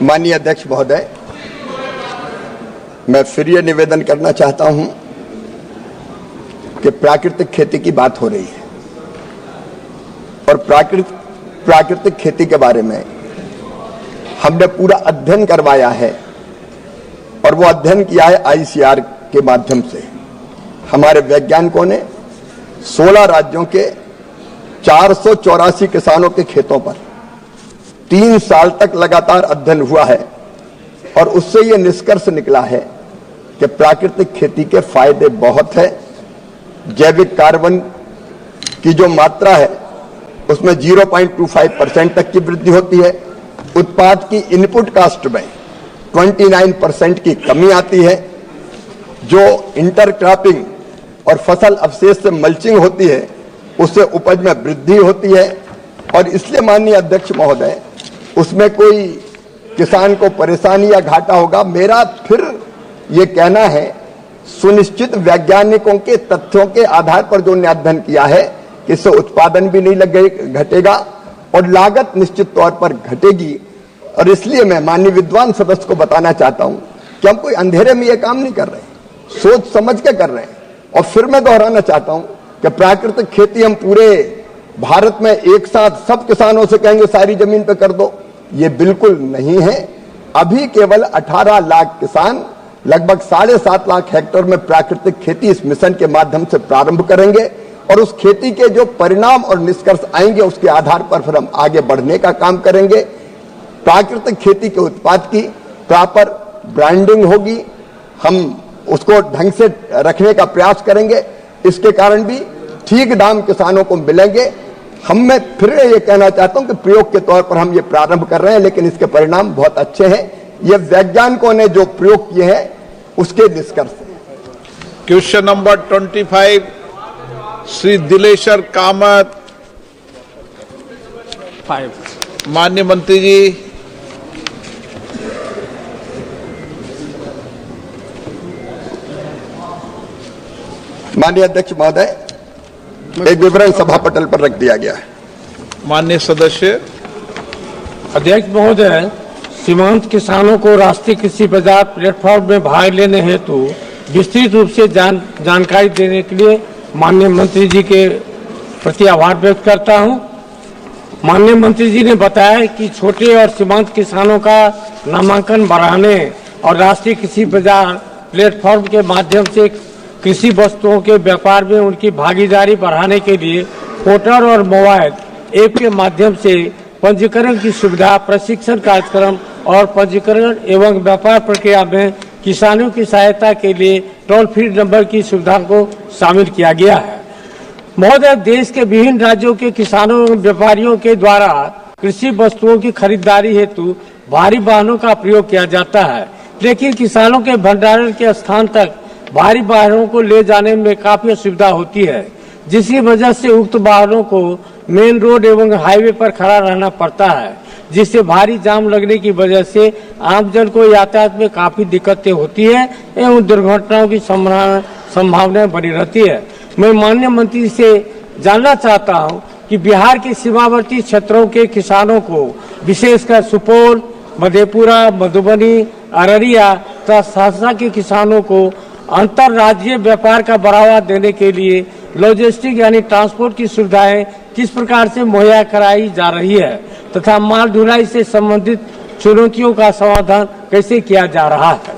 माननीय अध्यक्ष महोदय, मैं फिर ये निवेदन करना चाहता हूं कि प्राकृतिक खेती की बात हो रही है और प्राकृतिक खेती के बारे में हमने पूरा अध्ययन करवाया है और वो अध्ययन किया है ICAR के माध्यम से। हमारे वैज्ञानिकों ने 16 राज्यों के 484 किसानों के खेतों पर 3 साल तक लगातार अध्ययन हुआ है और उससे ये निष्कर्ष निकला है कि प्राकृतिक खेती के फायदे बहुत है। जैविक कार्बन की जो मात्रा है उसमें 0.25% तक की वृद्धि होती है। उत्पाद की इनपुट कास्ट में 29% की कमी आती है। जो इंटरक्रॉपिंग और फसल अवशेष से मल्चिंग होती है उससे उपज में वृद्धि होती है और इसलिए माननीय अध्यक्ष महोदय, उसमें कोई किसान को परेशानी या घाटा होगा, मेरा फिर ये कहना है सुनिश्चित वैज्ञानिकों के तथ्यों के आधार पर जो अध्ययन किया है कि इससे उत्पादन भी नहीं घटेगा और लागत निश्चित तौर पर घटेगी। और इसलिए मैं माननीय विद्वान सदस्य को बताना चाहता हूं कि हम कोई अंधेरे में ये काम नहीं कर रहे, सोच समझ के कर रहे हैं। और फिर मैं दोहराना चाहता हूं कि प्राकृतिक खेती हम पूरे भारत में एक साथ सब किसानों से कहेंगे सारी जमीन पे कर दो, ये बिल्कुल नहीं है। अभी केवल 18 लाख किसान लगभग 7.5 लाख हेक्टेयर में प्राकृतिक खेती इस मिशन के माध्यम से प्रारंभ करेंगे और उस खेती के जो परिणाम और निष्कर्ष आएंगे उसके आधार पर फिर हम आगे बढ़ने का काम करेंगे। प्राकृतिक खेती के उत्पाद की प्रॉपर ब्रांडिंग होगी, हम उसको ढंग से रखने का प्रयास करेंगे, इसके कारण भी ठीक दाम किसानों को मिलेंगे। मैं फिर ये कहना चाहता हूं कि प्रयोग के तौर पर हम ये प्रारंभ कर रहे हैं लेकिन इसके परिणाम बहुत अच्छे हैं। ये वैज्ञानिकों ने जो प्रयोग किए हैं उसके निष्कर्ष हैं। Question number 25 Shri Dileshwar Kamat. 5 माननीय मंत्री जी। माननीय अध्यक्ष महोदय, एक विवरण सभा पटल पर रख दिया गया है। माननीय सदस्य। अध्यक्ष महोदय, सीमांत किसानों को राष्ट्रीय कृषि बाजार प्लेटफॉर्म में भाग लेने हेतु विस्तृत रूप से जानकारी देने के लिए माननीय मंत्री जी के प्रति आभार व्यक्त करता हूं। माननीय मंत्री जी ने बताया कि छोटे और सीमांत किसानों का नामांकन बढ़ाने और राष्ट्रीय कृषि बाजार प्लेटफॉर्म के माध्यम से कृषि वस्तुओं के व्यापार में उनकी भागीदारी बढ़ाने के लिए पोर्टल और मोबाइल ऐप के माध्यम से पंजीकरण की सुविधा, प्रशिक्षण कार्यक्रम और पंजीकरण एवं व्यापार प्रक्रिया में किसानों की सहायता के लिए टोल फ्री नंबर की सुविधा को शामिल किया गया है। महोदय, देश के विभिन्न राज्यों के किसानों एवं व्यापारियों के द्वारा कृषि वस्तुओं की खरीदारी हेतु भारी वाहनों का प्रयोग किया जाता है, लेकिन किसानों के भंडारण के स्थान तक भारी वाहनों को ले जाने में काफी असुविधा होती है, जिसकी वजह से उक्त वाहनों को मेन रोड एवं हाईवे पर खड़ा रहना पड़ता है, जिससे भारी जाम लगने की वजह से आमजन को यातायात में काफी दिक्कतें होती है एवं दुर्घटनाओं की संभावनाएं बनी रहती है। मैं माननीय मंत्री से जानना चाहता हूं कि बिहार के सीमावर्ती क्षेत्रों के किसानों को, विशेषकर सुपौल, मधेपुरा, मधुबनी, अररिया तथा सहरसा के किसानों को अंतर्राज्यीय व्यापार का बढ़ावा देने के लिए लॉजिस्टिक यानी ट्रांसपोर्ट की सुविधाएं किस प्रकार से मुहैया कराई जा रही है तथा माल ढुलाई से संबंधित चुनौतियों का समाधान कैसे किया जा रहा है।